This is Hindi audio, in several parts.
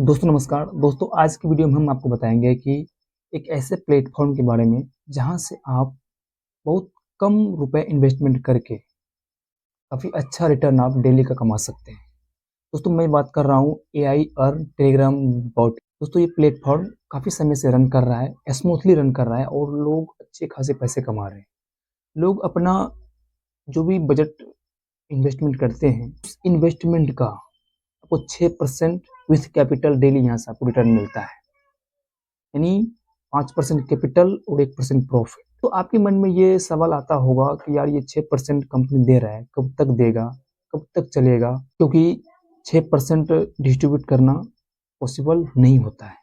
दोस्तों नमस्कार। दोस्तों आज की वीडियो में हम आपको बताएँगे कि एक ऐसे प्लेटफ़ॉर्म के बारे में जहाँ से आप बहुत कम रुपए इन्वेस्टमेंट करके काफ़ी अच्छा रिटर्न आप डेली का कमा सकते हैं। दोस्तों मैं बात कर रहा हूँ एआई अर्न टेलीग्राम बॉट। दोस्तों ये प्लेटफ़ॉर्म काफ़ी समय से रन कर रहा है, स्मूथली रन कर रहा है और लोग अच्छे खासे पैसे कमा रहे हैं। लोग अपना जो भी बजट इन्वेस्टमेंट करते हैं, उस इन्वेस्टमेंट का आपको 6% विथ कैपिटल डेली यहाँ से आपको रिटर्न मिलता है। यानी 5% कैपिटल और 1% प्रॉफिट। तो आपके मन में ये सवाल आता होगा कि यार ये 6% कंपनी दे रहा है, कब तक देगा? कब तक चलेगा? क्योंकि 6% डिस्ट्रीब्यूट करना पॉसिबल नहीं होता है।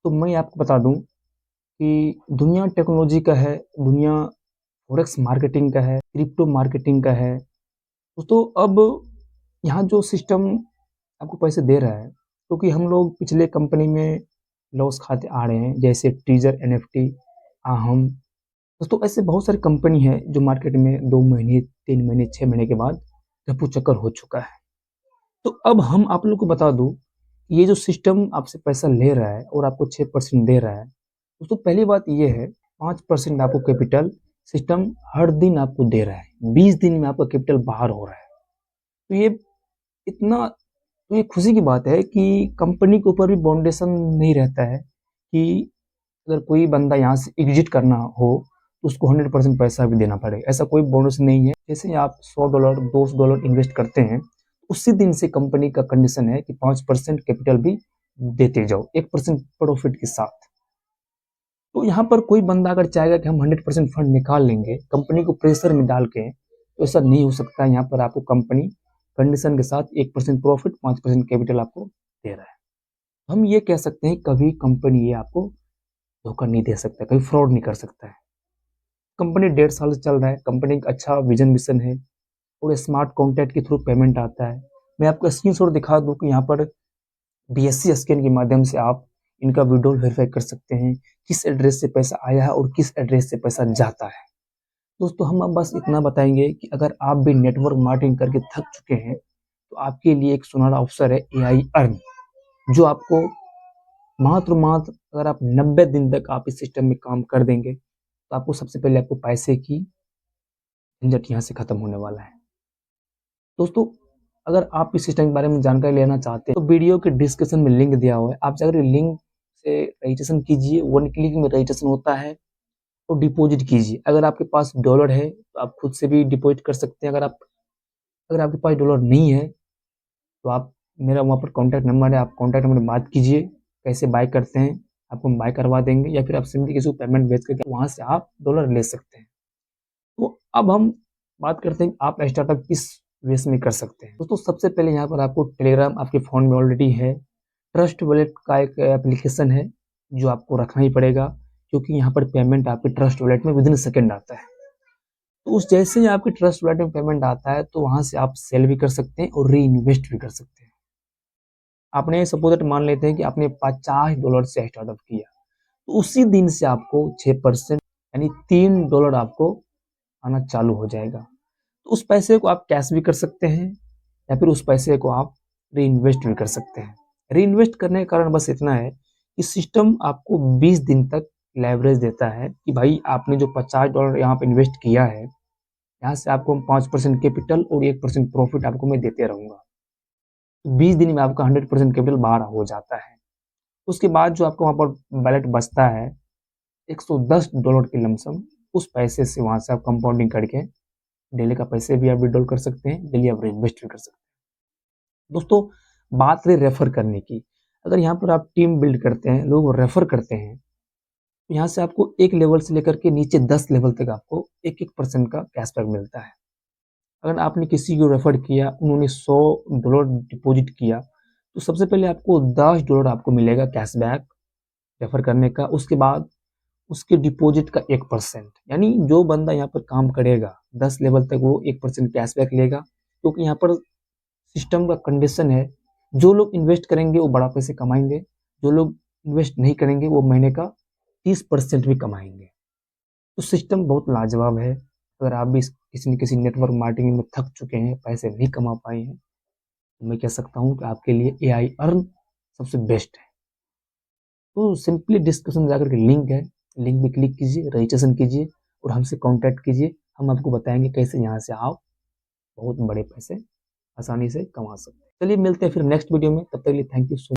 तो मैं आपको बता दूँ कि दुनिया टेक्नोलॉजी का है, दुनिया फॉरेक्स मार्केटिंग का है, क्रिप्टो मार्केटिंग का है। दोस्तों अब यहाँ जो सिस्टम आपको पैसे दे रहा है, क्योंकि हम लोग पिछले कंपनी में लॉस खाते आ रहे हैं, जैसे टीज़र, एनएफटी, आहम। दोस्तों ऐसे बहुत सारी कंपनी है जो मार्केट में 2 महीने, 3 महीने, 6 महीने के बाद रफू चक्कर हो चुका है। तो अब हम आप लोग को बता दूँ, ये जो सिस्टम आपसे पैसा ले रहा है और आपको 6% दे रहा है, दोस्तों पहली बात ये है 5% आपको कैपिटल सिस्टम हर दिन आपको दे रहा है। 20 दिन में आपका कैपिटल बाहर हो रहा है। तो ये इतना तो ये खुशी की बात है कि कंपनी के ऊपर भी बाउंडेशन नहीं रहता है कि अगर कोई बंदा यहाँ से एग्जिट करना हो तो उसको 100% पैसा भी देना पड़े, ऐसा कोई बाउंडेशन नहीं है। जैसे ही आप $100 $200 इन्वेस्ट करते हैं, उसी दिन से कंपनी का कंडीशन है कि 5% कैपिटल भी देते जाओ 1% प्रॉफिट के साथ। तो यहाँ पर कोई बंदा अगर चाहेगा कि हम 100% फंड निकाल लेंगे कंपनी को प्रेशर में डाल के, तो ऐसा नहीं हो सकता। यहाँ पर आपको कंपनी कंडीशन के साथ 1% प्रॉफिट 5% कैपिटल आपको दे रहा है। हम ये कह सकते हैं कभी कंपनी ये आपको धोखा नहीं दे सकता, कभी फ्रॉड नहीं कर सकता है। कंपनी 1.5 साल से चल रहा है, कंपनी का अच्छा विजन मिशन है और स्मार्ट कॉन्टैक्ट के थ्रू पेमेंट आता है। मैं आपको स्क्रीनशॉट दिखा दूँ कि यहाँ पर बीएससी स्कैन के माध्यम से आप इनका विड्रॉल वेरीफाई कर सकते हैं, किस एड्रेस से पैसा आया है और किस एड्रेस से पैसा जाता है। दोस्तों हम अब बस इतना बताएंगे कि अगर आप भी नेटवर्क मार्केटिंग करके थक चुके हैं, तो आपके लिए एक सुनहरा अवसर है एआई अर्न, जो आपको मात्र अगर आप 90 दिन तक आप इस सिस्टम में काम कर देंगे, तो आपको सबसे पहले आपको पैसे की झंझट यहाँ से खत्म होने वाला है। दोस्तों अगर आप इस सिस्टम के बारे में जानकारी लेना चाहते हैं, तो वीडियो के डिस्क्रिप्शन में लिंक दिया हुआ है, आप जाकर लिंक से रजिस्ट्रेशन कीजिए। 1 क्लिक में रजिस्ट्रेशन होता है और डिपॉजिट कीजिए। अगर आपके पास डॉलर है तो आप खुद से भी डिपॉजिट कर सकते हैं। अगर आपके पास डॉलर नहीं है तो आप मेरा वहाँ पर कॉन्टैक्ट नंबर है, आप कॉन्टैक्ट नंबर में बात कीजिए, कैसे बाय करते हैं, आपको हम बाय करवा देंगे, या फिर आप सिंपली किसी को पेमेंट भेज करके वहाँ से आप डॉलर ले सकते हैं। तो अब हम बात करते हैं आप स्टार्टअप किस वेस में कर सकते हैं। दोस्तों सबसे पहले यहाँ पर आपको टेलीग्राम आपके फ़ोन में ऑलरेडी है। ट्रस्ट वॉलेट का एक एप्लीकेशन है जो आपको रखना ही पड़ेगा, क्योंकि यहाँ पर पेमेंट आपके ट्रस्ट वॉलेट में विदिन सेकंड आता है। तो उस जैसे ही आपके ट्रस्ट वॉलेट में पेमेंट आता है, तो वहाँ से आप सेल भी कर सकते हैं और री इन्वेस्ट भी कर सकते हैं। आपने सपोज दैट मान लेते हैं कि आपने $50 से स्टार्टअप किया, तो उसी दिन से आपको 6% यानी $3 आपको आना चालू हो जाएगा। तो उस पैसे को आप कैश भी कर सकते हैं या फिर उस पैसे को आप री इन्वेस्ट भी कर सकते हैं। री इन्वेस्ट करने का कारण बस इतना है कि सिस्टम आपको 20 दिन तक लेवरेज देता है कि भाई आपने जो $50 यहाँ पे इन्वेस्ट किया है, यहाँ से आपको 5% कैपिटल और 1% प्रॉफिट आपको मैं देते रहूँगा। 20 दिन में आपका 100% कैपिटल बाहर हो जाता है। उसके बाद जो आपको वहाँ पर बैलेट बचता है $110 की लमसम, उस पैसे से वहाँ से आप कंपाउंडिंग करके डेली का पैसे भी आप विड्रॉल कर सकते हैं, डेली आप इन्वेस्ट भी कर सकते हैं। दोस्तों बात रही रेफर करने की, अगर यहाँ पर आप टीम बिल्ड करते हैं, लोग रेफर करते हैं, तो यहाँ से आपको 1 लेवल से लेकर के नीचे 10 लेवल तक आपको 1% का कैशबैक मिलता है। अगर आपने किसी को रेफर किया, उन्होंने $100 डिपॉजिट किया, तो सबसे पहले आपको $10 आपको मिलेगा कैशबैक रेफर करने का। उसके बाद उसके डिपॉजिट का 1%, यानी जो बंदा यहाँ पर काम करेगा 10 लेवल तक वो 1% कैशबैक लेगा, क्योंकि यहाँ पर सिस्टम का कंडीशन है जो लोग इन्वेस्ट करेंगे वो बड़ा पैसे कमाएंगे, जो लोग इन्वेस्ट नहीं करेंगे वो महीने का 30% भी कमाएंगे। तो सिस्टम बहुत लाजवाब है। अगर आप भी किसी न किसी नेटवर्क मार्केटिंग में थक चुके हैं, पैसे नहीं कमा पाए हैं, तो मैं कह सकता हूँ कि आपके लिए एआई अर्न सबसे बेस्ट है। तो सिंपली डिस्क्रिप्शन में जाकर के लिंक है, लिंक पे क्लिक कीजिए, रजिस्ट्रेशन कीजिए और हमसे कांटेक्ट कीजिए। हम आपको बताएंगे कैसे यहाँ से आप बहुत बड़े पैसे आसानी से कमा सकते हैं। चलिए मिलते हैं फिर नेक्स्ट वीडियो में, तब तक के लिए थैंक यू सो